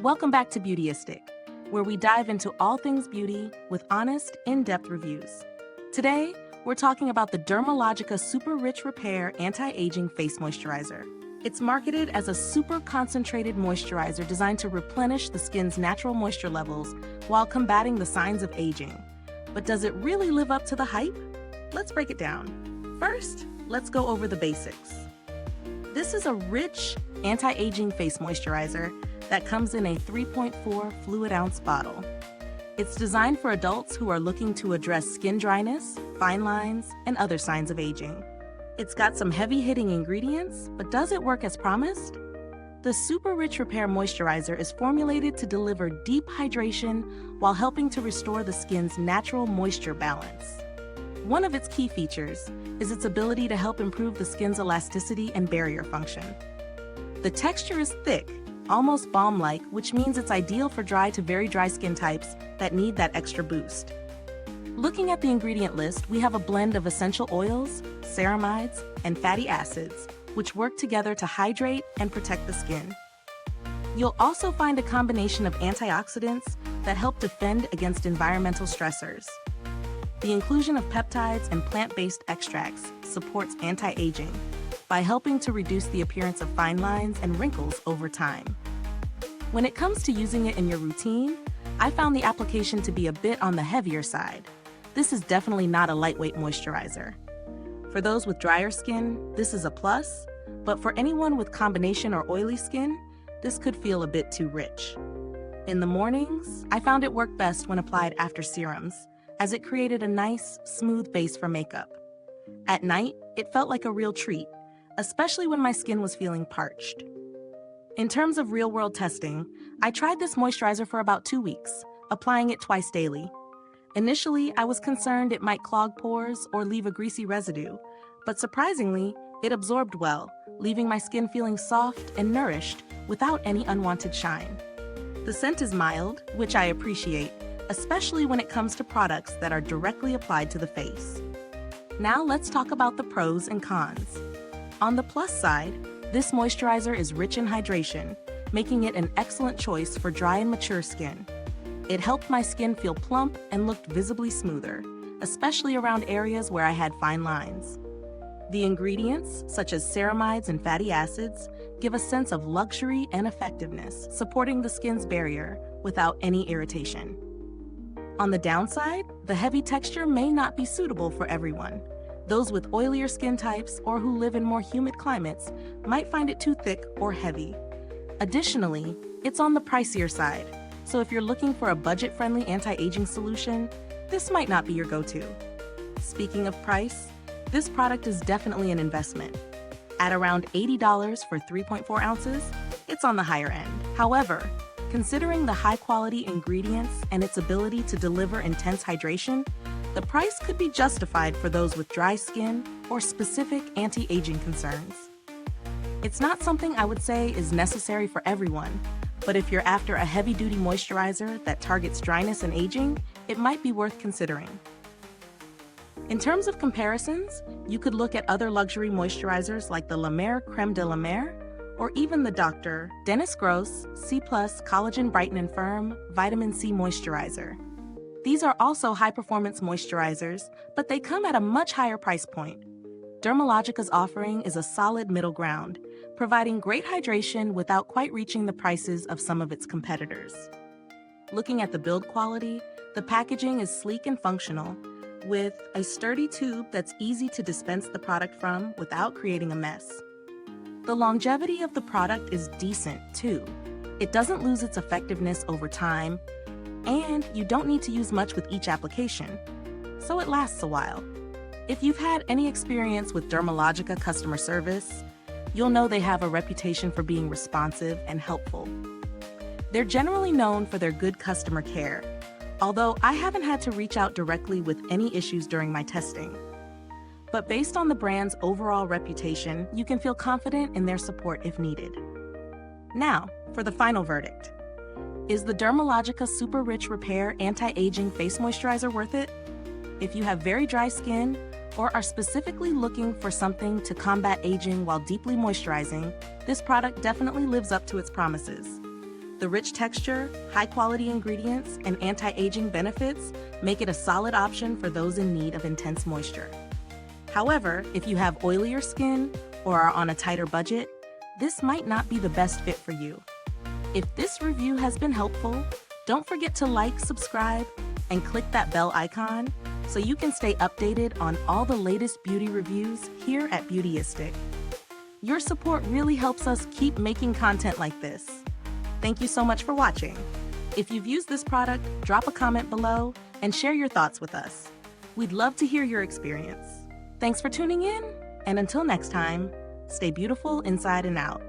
Welcome back to Beautyistic, where we dive into all things beauty with honest, in-depth reviews. Today, we're talking about the Dermalogica Super Rich Repair Anti-Aging Face Moisturizer. It's marketed as a super concentrated moisturizer designed to replenish the skin's natural moisture levels while combating the signs of aging. But does it really live up to the hype? Let's break it down. First, let's go over the basics. This is a rich, anti-aging face moisturizer that comes in a 3.4 fluid ounce bottle. It's designed for adults who are looking to address skin dryness, fine lines, and other signs of aging. It's got some heavy-hitting ingredients, but does it work as promised? The Super Rich Repair Moisturizer is formulated to deliver deep hydration while helping to restore the skin's natural moisture balance. One of its key features is its ability to help improve the skin's elasticity and barrier function. The texture is thick, almost balm-like, which means it's ideal for dry to very dry skin types that need that extra boost. Looking at the ingredient list, we have a blend of essential oils, ceramides, and fatty acids, which work together to hydrate and protect the skin. You'll also find a combination of antioxidants that help defend against environmental stressors. The inclusion of peptides and plant-based extracts supports anti-aging by helping to reduce the appearance of fine lines and wrinkles over time. When it comes to using it in your routine, I found the application to be a bit on the heavier side. This is definitely not a lightweight moisturizer. For those with drier skin, this is a plus, but for anyone with combination or oily skin, this could feel a bit too rich. In the mornings, I found it worked best when applied after serums, as it created a nice, smooth base for makeup. At night, it felt like a real treat, especially when my skin was feeling parched. In terms of real-world testing, I tried this moisturizer for about 2 weeks, applying it twice daily. Initially, I was concerned it might clog pores or leave a greasy residue, but surprisingly, it absorbed well, leaving my skin feeling soft and nourished without any unwanted shine. The scent is mild, which I appreciate, especially when it comes to products that are directly applied to the face. Now let's talk about the pros and cons. On the plus side, this moisturizer is rich in hydration, making it an excellent choice for dry and mature skin. It helped my skin feel plump and looked visibly smoother, especially around areas where I had fine lines. The ingredients, such as ceramides and fatty acids, give a sense of luxury and effectiveness, supporting the skin's barrier without any irritation. On the downside, the heavy texture may not be suitable for everyone. Those with oilier skin types or who live in more humid climates might find it too thick or heavy. Additionally, it's on the pricier side, so if you're looking for a budget-friendly anti-aging solution, this might not be your go-to. Speaking of price, this product is definitely an investment. At around $80 for 3.4 ounces, it's on the higher end. However, considering the high-quality ingredients and its ability to deliver intense hydration, the price could be justified for those with dry skin or specific anti-aging concerns. It's not something I would say is necessary for everyone, but if you're after a heavy-duty moisturizer that targets dryness and aging, it might be worth considering. In terms of comparisons, you could look at other luxury moisturizers like the La Mer Crème de la Mer, or even the Dr. Dennis Gross C+ Collagen Brighten and Firm Vitamin C Moisturizer. These are also high-performance moisturizers, but they come at a much higher price point. Dermalogica's offering is a solid middle ground, providing great hydration without quite reaching the prices of some of its competitors. Looking at the build quality, the packaging is sleek and functional, with a sturdy tube that's easy to dispense the product from without creating a mess. The longevity of the product is decent, too. It doesn't lose its effectiveness over time, and you don't need to use much with each application, so it lasts a while. If you've had any experience with Dermalogica customer service, you'll know they have a reputation for being responsive and helpful. They're generally known for their good customer care, although I haven't had to reach out directly with any issues during my testing. But based on the brand's overall reputation, you can feel confident in their support if needed. Now, for the final verdict. Is the Dermalogica Super Rich Repair Anti-Aging Face Moisturizer worth it? If you have very dry skin or are specifically looking for something to combat aging while deeply moisturizing, this product definitely lives up to its promises. The rich texture, high-quality ingredients, and anti-aging benefits make it a solid option for those in need of intense moisture. However, if you have oilier skin or are on a tighter budget, this might not be the best fit for you. If this review has been helpful, don't forget to like, subscribe, and click that bell icon so you can stay updated on all the latest beauty reviews here at Beautyistic. Your support really helps us keep making content like this. Thank you so much for watching. If you've used this product, drop a comment below and share your thoughts with us. We'd love to hear your experience. Thanks for tuning in, and until next time, stay beautiful inside and out.